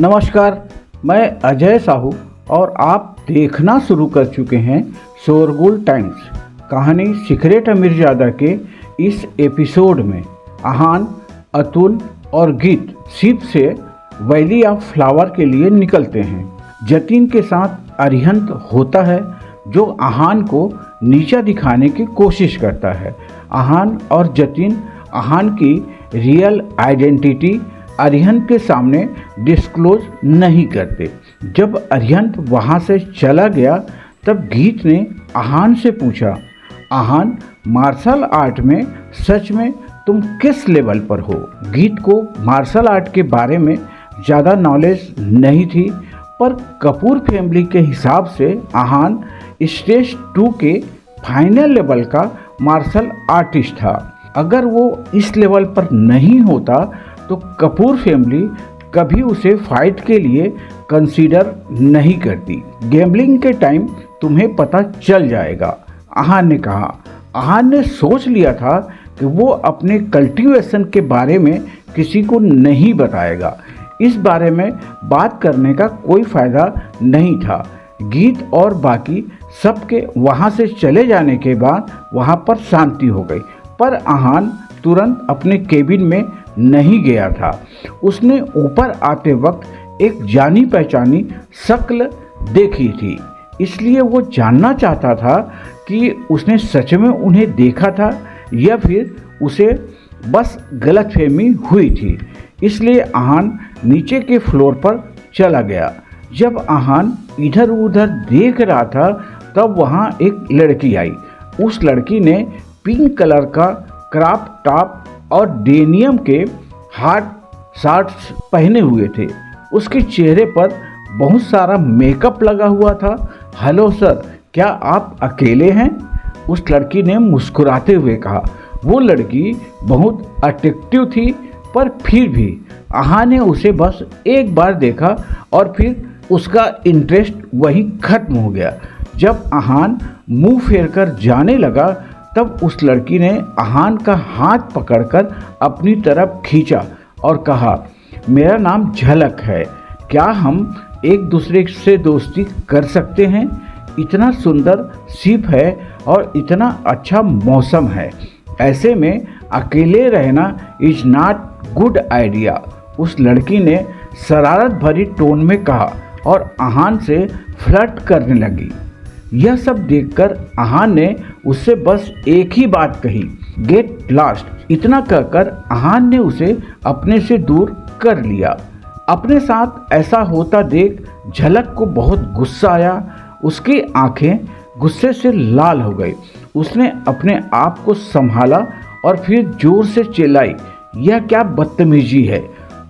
नमस्कार, मैं अजय साहू और आप देखना शुरू कर चुके हैं शोरगुल टाइम्स। कहानी सीक्रेट अमीरजादा के इस एपिसोड में आहान, अतुल और गीत शिप से वैली ऑफ फ्लावर के लिए निकलते हैं। जतिन के साथ अरिहंत होता है जो आहान को नीचा दिखाने की कोशिश करता है। आहान और जतिन आहान की रियल आइडेंटिटी अरिहंत के सामने डिस्क्लोज नहीं करते। जब अरिहंत वहाँ से चला गया तब गीत ने आहान से पूछा, आहान, मार्शल आर्ट में सच में तुम किस लेवल पर हो? गीत को मार्शल आर्ट के बारे में ज़्यादा नॉलेज नहीं थी, पर कपूर फैमिली के हिसाब से आहान स्टेज 2 के फाइनल लेवल का मार्शल आर्टिस्ट था। अगर वो इस लेवल पर नहीं होता तो कपूर फैमिली कभी उसे फाइट के लिए कंसीडर नहीं करती। गैम्बलिंग के टाइम तुम्हें पता चल जाएगा, आहान ने कहा। आहान ने सोच लिया था कि वो अपने कल्टीवेशन के बारे में किसी को नहीं बताएगा। इस बारे में बात करने का कोई फ़ायदा नहीं था। गीत और बाकी सबके वहाँ से चले जाने के बाद वहाँ पर शांति हो गई, पर आहान तुरंत अपने केबिन में नहीं गया था। उसने ऊपर आते वक्त एक जानी पहचानी शक्ल देखी थी, इसलिए वो जानना चाहता था कि उसने सच में उन्हें देखा था या फिर उसे बस गलतफहमी हुई थी। इसलिए आहान नीचे के फ्लोर पर चला गया। जब आहान इधर उधर देख रहा था तब वहाँ एक लड़की आई। उस लड़की ने पिंक कलर का क्रॉप टॉप और डेनियम के हार्ड शॉर्ट्स पहने हुए थे। उसके चेहरे पर बहुत सारा मेकअप लगा हुआ था। हेलो सर, क्या आप अकेले हैं? उस लड़की ने मुस्कुराते हुए कहा। वो लड़की बहुत अट्रैक्टिव थी, पर फिर भी आहान ने उसे बस एक बार देखा और फिर उसका इंटरेस्ट वहीं खत्म हो गया। जब आहान मुंह फेरकर जाने लगा तब उस लड़की ने आहान का हाथ पकड़कर अपनी तरफ खींचा और कहा, मेरा नाम झलक है, क्या हम एक दूसरे से दोस्ती कर सकते हैं? इतना सुंदर शिप है और इतना अच्छा मौसम है, ऐसे में अकेले रहना इज नॉट गुड आइडिया। उस लड़की ने शरारत भरी टोन में कहा और आहान से फ्लर्ट करने लगी। यह सब देखकर आहान ने उससे बस एक ही बात कही, गेट लॉस्ट। इतना कहकर आहान ने उसे अपने से दूर कर लिया। अपने साथ ऐसा होता देख झलक को बहुत गुस्सा आया। उसकी आंखें गुस्से से लाल हो गई। उसने अपने आप को संभाला और फिर जोर से चिल्लाई, यह क्या बदतमीजी है?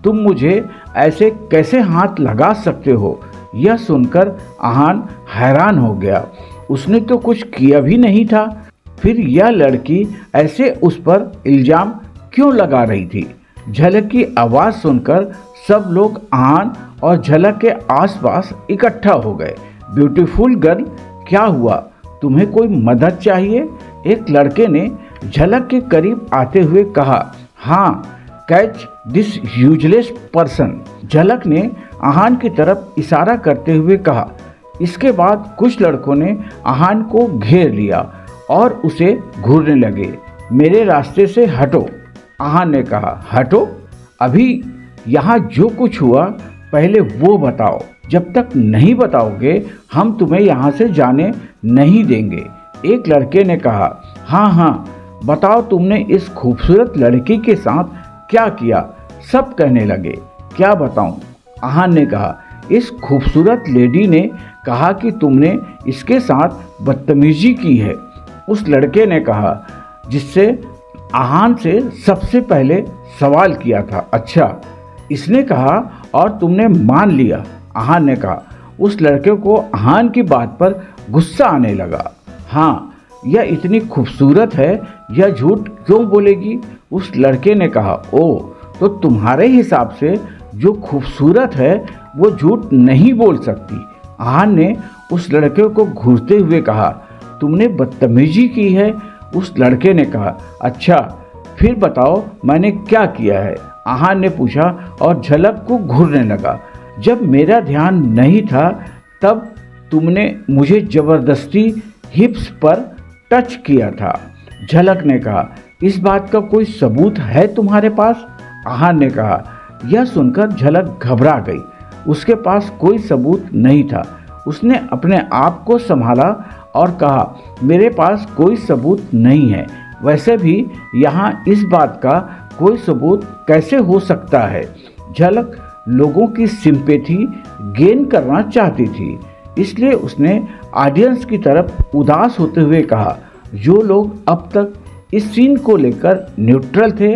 तुम मुझे ऐसे कैसे हाथ लगा सकते हो? यह सुनकर आहान हैरान हो गया। उसने तो कुछ किया भी नहीं था, फिर यह लड़की ऐसे उस पर इल्जाम क्यों लगा रही थी? झलक की आवाज़ सुनकर सब लोग आहान और झलक के आसपास इकट्ठा हो गए। ब्यूटीफुल गर्ल, क्या हुआ? तुम्हें कोई मदद चाहिए? एक लड़के ने झलक के करीब आते हुए कहा। हाँ, कैच दिस यूजलेस पर्सन, झलक ने आहान की तरफ इशारा करते हुए कहा। इसके बाद कुछ लड़कों ने आहान को घेर लिया और उसे घूरने लगे। मेरे रास्ते से हटो, आहान ने कहा। हटो? अभी यहाँ जो कुछ हुआ पहले वो बताओ। जब तक नहीं बताओगे हम तुम्हें यहाँ से जाने नहीं देंगे, एक लड़के ने कहा। हाँ, बताओ तुमने इस खूबसूरत लड़की के साथ क्या किया? सब कहने लगे। क्या बताऊं? आहान ने कहा। इस खूबसूरत लेडी ने कहा कि तुमने इसके साथ बदतमीजी की है, उस लड़के ने कहा, जिससे आहान से सबसे पहले सवाल किया था। अच्छा, इसने कहा और तुमने मान लिया? आहान ने कहा। उस लड़के को आहान की बात पर गुस्सा आने लगा। हाँ, यह इतनी खूबसूरत है, यह झूठ क्यों बोलेगी? उस लड़के ने कहा। ओ, तो तुम्हारे हिसाब से जो खूबसूरत है वो झूठ नहीं बोल सकती? आहान ने उस लड़के को घूरते हुए कहा। तुमने बदतमीजी की है? उस लड़के ने कहा। अच्छा, फिर बताओ मैंने क्या किया है? आहान ने पूछा और झलक को घूरने लगा। जब मेरा ध्यान नहीं था तब तुमने मुझे जबरदस्ती हिप्स पर टच किया था। झलक ने कहा, इस बात का कोई सबूत है तुम्हारे पास? आहान ने कहा। यह सुनकर झलक घबरा गई। उसके पास कोई सबूत नहीं था। उसने अपने आप को संभाला और कहा, मेरे पास कोई सबूत नहीं है। वैसे भी यहाँ इस बात का कोई सबूत कैसे हो सकता है? झलक लोगों की सिंपैथी गेन करना चाहती थी, इसलिए उसने ऑडियंस की तरफ उदास होते हुए कहा, जो लोग अब तक इस सीन को लेकर न्यूट्रल थे,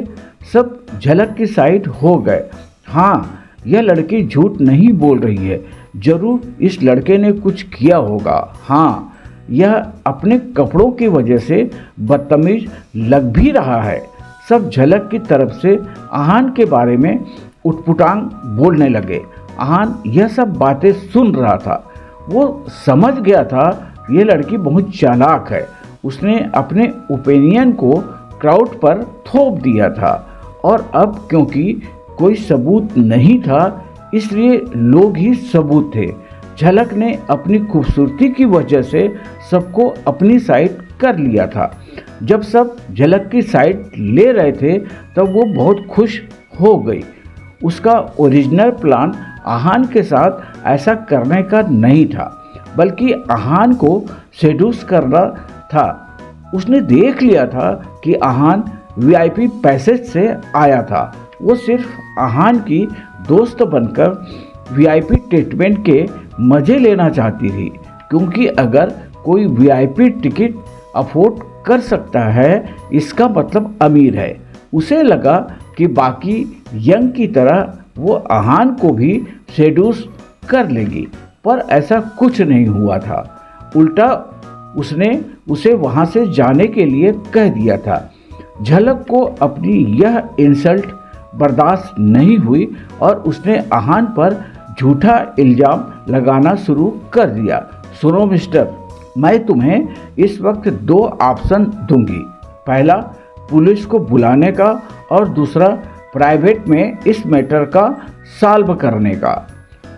सब झलक की साइड हो गए। हाँ, यह लड़की झूठ नहीं बोल रही है। जरूर इस लड़के ने कुछ किया होगा। हाँ, यह अपने कपड़ों की वजह से बदतमीज लग भी रहा है। सब झलक की तरफ से आहान के बारे में उटपुटांग बोलने लगे। आहान यह सब बातें सुन रहा था। वो समझ गया था ये लड़की बहुत चालाक है। उसने अपने ओपिनियन को क्राउड पर थोप दिया था और अब क्योंकि कोई सबूत नहीं था इसलिए लोग ही सबूत थे। झलक ने अपनी खूबसूरती की वजह से सबको अपनी साइड कर लिया था। जब सब झलक की साइड ले रहे थे तब वो बहुत खुश हो गई। उसका ओरिजिनल प्लान आहान के साथ ऐसा करने का नहीं था, बल्कि आहान को सेड्यूस करना था। उसने देख लिया था कि आहान वीआईपी पैसेज से आया था। वो सिर्फ आहान की दोस्त बनकर वीआईपी ट्रीटमेंट के मज़े लेना चाहती थी, क्योंकि अगर कोई वीआईपी टिकट अफोर्ड कर सकता है इसका मतलब अमीर है। उसे लगा कि बाकी यंग की तरह वो आहान को भी सेड्यूस कर लेगी, पर ऐसा कुछ नहीं हुआ था। उल्टा उसने उसे वहाँ से जाने के लिए कह दिया था। झलक को अपनी यह इंसल्ट बर्दाश्त नहीं हुई और उसने आहान पर झूठा इल्ज़ाम लगाना शुरू कर दिया। सुनो मिस्टर, मैं तुम्हें इस वक्त 2 ऑप्शन दूंगी। पहला, पुलिस को बुलाने का और दूसरा, प्राइवेट में इस मैटर का सॉल्व करने का।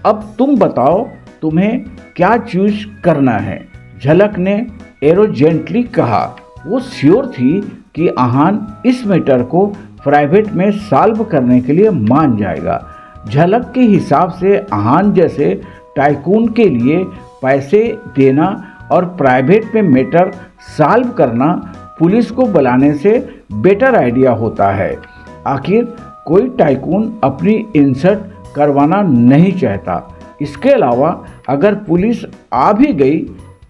अब तुम बताओ तुम्हें क्या चूज करना है? झलक ने एरोजेंटली कहा। वो श्योर थी कि आहान इस मैटर को प्राइवेट में सॉल्व करने के लिए मान जाएगा। झलक के हिसाब से आहान जैसे टाइकून के लिए पैसे देना और प्राइवेट में मैटर सॉल्व करना पुलिस को बुलाने से बेटर आइडिया होता है। आखिर कोई टाइकून अपनी इंसल्ट करवाना नहीं चाहता। इसके अलावा अगर पुलिस आ भी गई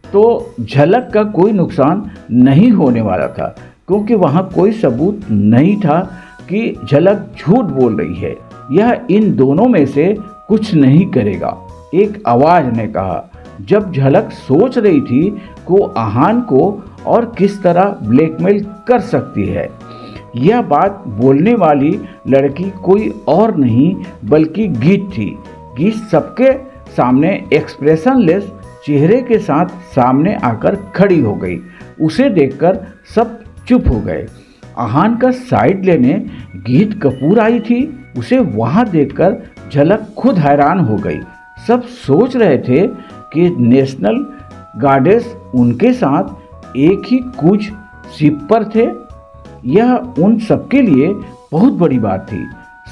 तो झलक का कोई नुकसान नहीं होने वाला था, क्योंकि वहाँ कोई सबूत नहीं था कि झलक झूठ बोल रही है। यह इन दोनों में से कुछ नहीं करेगा, एक आवाज़ ने कहा। जब झलक सोच रही थी कि आहान को और किस तरह ब्लैकमेल कर सकती है। यह बात बोलने वाली लड़की कोई और नहीं बल्कि गीत थी। गीत सबके सामने एक्सप्रेशनलेस चेहरे के साथ सामने आकर खड़ी हो गई। उसे देखकर सब चुप हो गए। आहान का साइड लेने गीत कपूर आई थी। उसे वहां देखकर झलक खुद हैरान हो गई। सब सोच रहे थे कि नेशनल गार्ड्स उनके साथ एक ही क्रूज शिप पर थे। यह उन सबके लिए बहुत बड़ी बात थी।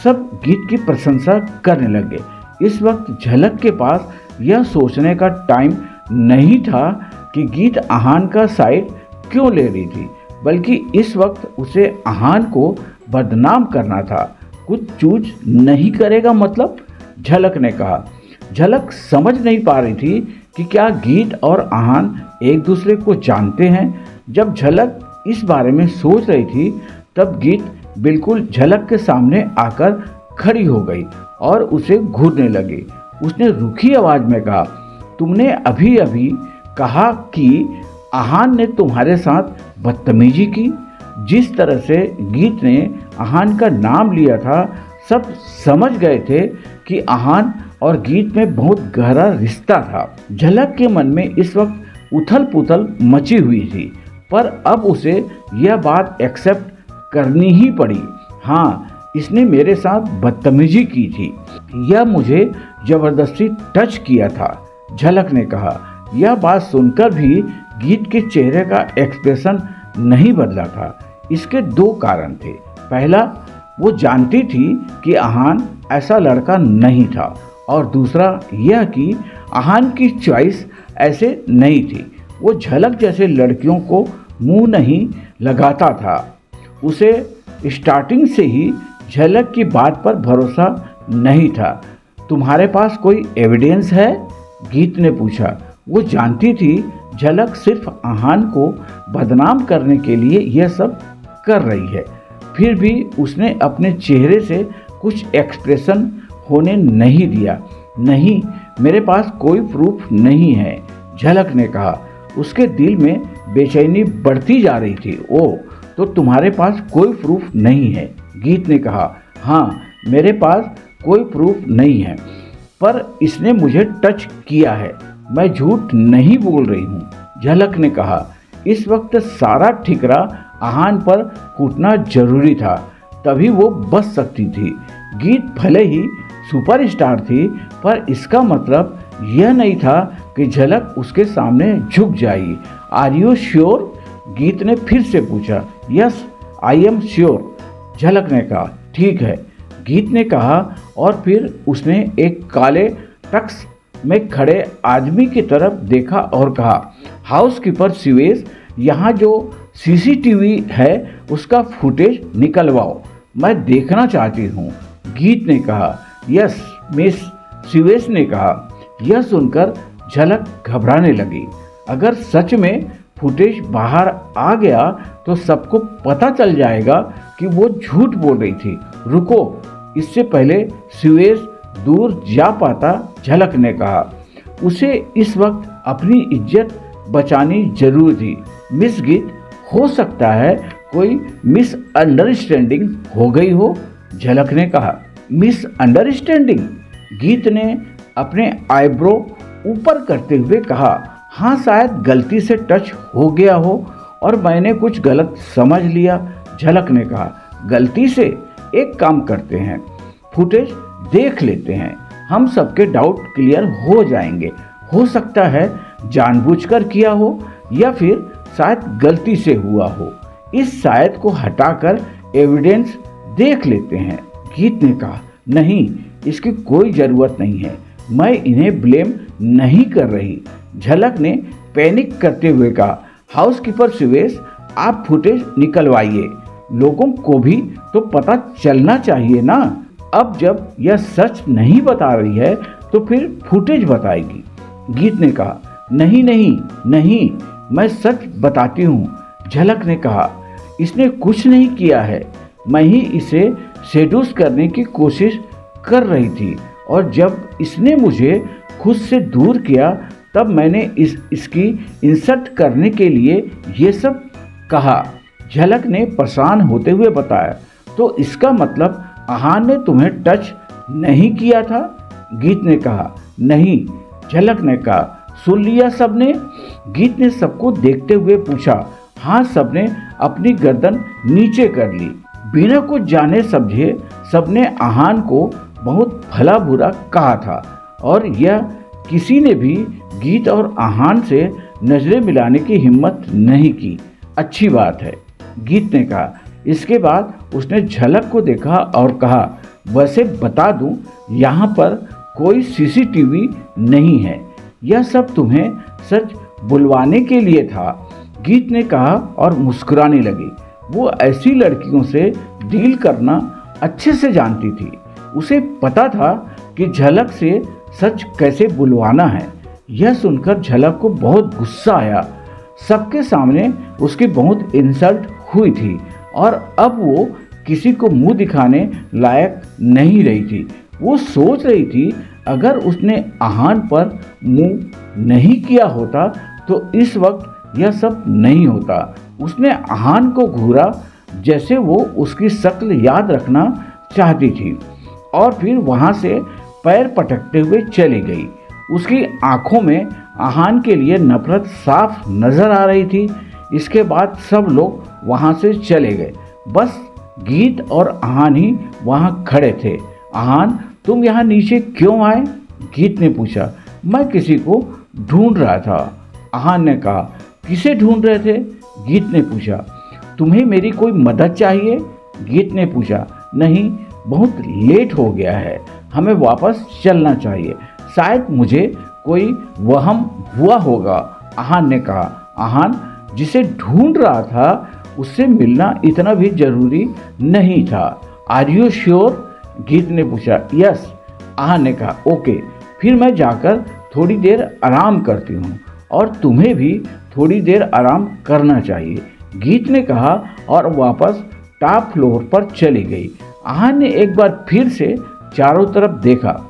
सब गीत की प्रशंसा करने लगे। इस वक्त झलक के पास यह सोचने का टाइम नहीं था कि गीत आहान का साइड क्यों ले रही थी, बल्कि इस वक्त उसे आहान को बदनाम करना था। कुछ चूज नहीं करेगा मतलब? झलक ने कहा। झलक समझ नहीं पा रही थी कि क्या गीत और आहान एक दूसरे को जानते हैं। जब झलक इस बारे में सोच रही थी तब गीत बिल्कुल झलक के सामने आकर खड़ी हो गई और उसे घूरने लगी। उसने रूखी आवाज में कहा, तुमने अभी अभी कहा कि आहान ने तुम्हारे साथ बदतमीजी की। जिस तरह से गीत ने आहान का नाम लिया था सब समझ गए थे कि आहान और गीत में बहुत गहरा रिश्ता था। झलक के मन में इस वक्त उथल पुथल मची हुई थी, पर अब उसे यह बात एक्सेप्ट करनी ही पड़ी। हाँ, इसने मेरे साथ बदतमीजी की थी। यह मुझे जबरदस्ती टच किया था, झलक ने कहा। यह बात सुनकर भी गीत के चेहरे का एक्सप्रेशन नहीं बदला था। इसके दो कारण थे। पहला, वो जानती थी कि आहान ऐसा लड़का नहीं था, और दूसरा यह कि आहान की चॉइस ऐसे नहीं थी। वो झलक जैसे लड़कियों को मुंह नहीं लगाता था। उसे स्टार्टिंग से ही झलक की बात पर भरोसा नहीं था। तुम्हारे पास कोई एविडेंस है? गीत ने पूछा। वो जानती थी झलक सिर्फ आहान को बदनाम करने के लिए यह सब कर रही है, फिर भी उसने अपने चेहरे से कुछ एक्सप्रेशन होने नहीं दिया। नहीं, मेरे पास कोई प्रूफ नहीं है, झलक ने कहा। उसके दिल में बेचैनी बढ़ती जा रही थी। ओह, तो तुम्हारे पास कोई प्रूफ नहीं है? गीत ने कहा। हाँ, मेरे पास कोई प्रूफ नहीं है, पर इसने मुझे टच किया है। मैं झूठ नहीं बोल रही हूँ, झलक ने कहा। इस वक्त सारा ठिकरा आहान पर कूटना जरूरी था, तभी वो बच सकती थी। गीत भले ही सुपरस्टार थी, पर इसका मतलब यह नहीं था कि झलक उसके सामने झुक जाएगी। Are you sure? गीत ने फिर से पूछा। यस, आई एम श्योर, झलक ने कहा। ठीक है, गीत ने कहा, और फिर उसने एक काले टक्स में खड़े आदमी की तरफ देखा और कहा, हाउसकीपर शिवेश, यहाँ जो सीसीटीवी है उसका फुटेज निकलवाओ, मैं देखना चाहती हूँ, गीत ने कहा। यस मिस, शिवेश ने कहा। यह सुनकर झलक घबराने लगी। अगर सच में फुटेज बाहर आ गया तो सबको पता चल जाएगा कि वो झूठ बोल रही थी। रुको, इससे पहले शिवेश दूर जा पाता, झलक ने कहा। उसे इस वक्त अपनी इज्जत बचानी जरूर थी। मिस गीत, हो सकता है कोई मिसअंडरस्टैंडिंग हो गई हो, झलक ने कहा। मिसअंडरस्टैंडिंग? गीत ने अपने आईब्रो ऊपर करते हुए कहा। हाँ, शायद गलती से टच हो गया हो और मैंने कुछ गलत समझ लिया, झलक ने कहा। गलती से? एक काम करते हैं, फुटेज देख लेते हैं, हम सबके डाउट क्लियर हो जाएंगे। हो सकता है जानबूझकर किया हो या फिर शायद गलती से हुआ हो। इस शायद को हटाकर एविडेंस देख लेते हैं, गीत ने कहा। नहीं, इसकी कोई ज़रूरत नहीं है, मैं इन्हें ब्लेम नहीं कर रही, झलक ने पैनिक करते हुए कहा। हाउसकीपर शिवेश, आप फुटेज निकलवाइए, लोगों को भी तो पता चलना चाहिए ना। अब जब यह सच नहीं बता रही है तो फिर फुटेज बताएगी, गीत ने कहा। नहीं नहीं नहीं, मैं सच बताती हूँ, झलक ने कहा। इसने कुछ नहीं किया है, मैं ही इसे सेड्यूस करने की कोशिश कर रही थी, और जब इसने मुझे खुद से दूर किया तब मैंने इसकी इंसल्ट करने के लिए ये सब कहा, झलक ने परेशान होते हुए बताया। तो इसका मतलब आहान ने तुम्हें टच नहीं किया था, गीत ने कहा। नहीं, झलक ने कहा। सुन लिया सबने? गीत ने सबको देखते हुए पूछा। हाँ, सबने अपनी गर्दन नीचे कर ली। बिना कुछ जाने समझे सबने आहान को बहुत भला बुरा कहा था, और यह किसी ने भी गीत और आहान से नजरें मिलाने की हिम्मत नहीं की। अच्छी बात है, गीत ने कहा। इसके बाद उसने झलक को देखा और कहा, वैसे बता दूं, यहाँ पर कोई सीसीटीवी नहीं है, यह सब तुम्हें सच बुलवाने के लिए था, गीत ने कहा और मुस्कुराने लगी। वो ऐसी लड़कियों से डील करना अच्छे से जानती थी। उसे पता था कि झलक से सच कैसे बुलवाना है। यह सुनकर झलक को बहुत गुस्सा आया। सबके सामने उसकी बहुत इंसल्ट हुई थी, और अब वो किसी को मुंह दिखाने लायक नहीं रही थी। वो सोच रही थी अगर उसने आहान पर मुंह नहीं किया होता तो इस वक्त यह सब नहीं होता। उसने आहान को घूरा जैसे वो उसकी शक्ल याद रखना चाहती थी, और फिर वहाँ से पैर पटकते हुए चली गई। उसकी आंखों में आहान के लिए नफरत साफ नजर आ रही थी। इसके बाद सब लोग वहाँ से चले गए। बस गीत और आहान ही वहाँ खड़े थे। आहान, तुम यहाँ नीचे क्यों आए? गीत ने पूछा। मैं किसी को ढूंढ रहा था। आहान ने कहा। किसे ढूंढ रहे थे? गीत ने पूछा। तुम्हें मेरी कोई मदद चाहिए? गीत ने पूछा। नहीं, बहुत लेट हो गया है, हमें वापस चलना चाहिए, शायद मुझे कोई वहम हुआ होगा। आहान ने कहा। आहान जिसे ढूंढ रहा था उससे मिलना इतना भी जरूरी नहीं था। Are you sure? गीत ने पूछा। यस, आहान ने कहा। ओके, फिर मैं जाकर थोड़ी देर आराम करती हूँ और तुम्हें भी थोड़ी देर आराम करना चाहिए, गीत ने कहा और वापस टॉप फ्लोर पर चली गई। आहान ने एक बार फिर से चारों तरफ देखा।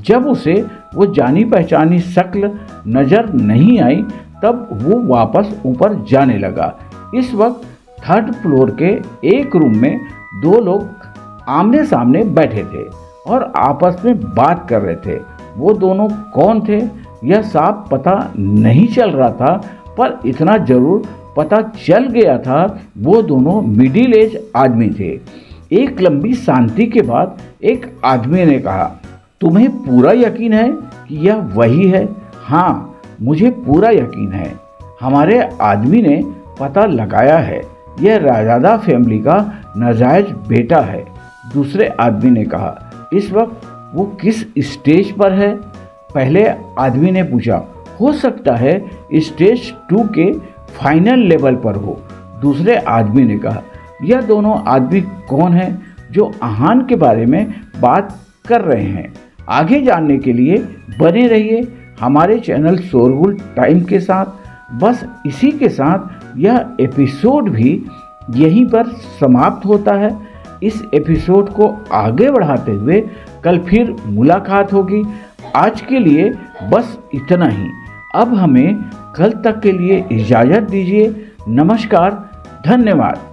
जब उसे वो जानी पहचानी शक्ल नजर नहीं आई तब वो वापस ऊपर जाने लगा। इस वक्त थर्ड फ्लोर के एक रूम में दो लोग आमने सामने बैठे थे और आपस में बात कर रहे थे। वो दोनों कौन थे यह साफ पता नहीं चल रहा था, पर इतना जरूर पता चल गया था वो दोनों मिडिल एज आदमी थे। एक लंबी शांति के बाद एक आदमी ने कहा, तुम्हें पूरा यकीन है कि यह वही है? हाँ, मुझे पूरा यकीन है। हमारे आदमी ने पता लगाया है, यह राजादा फैमिली का नाजायज बेटा है, दूसरे आदमी ने कहा। इस वक्त वो किस स्टेज पर है? पहले आदमी ने पूछा। हो सकता है स्टेज 2 के फाइनल लेवल पर हो, दूसरे आदमी ने कहा। यह दोनों आदमी कौन हैं जो आहान के बारे में बात कर रहे हैं? आगे जानने के लिए बने रहिए हमारे चैनल शोरगुल टाइम के साथ। बस इसी के साथ यह एपिसोड भी यहीं पर समाप्त होता है। इस एपिसोड को आगे बढ़ाते हुए कल फिर मुलाकात होगी। आज के लिए बस इतना ही। अब हमें कल तक के लिए इजाज़त दीजिए। नमस्कार, धन्यवाद।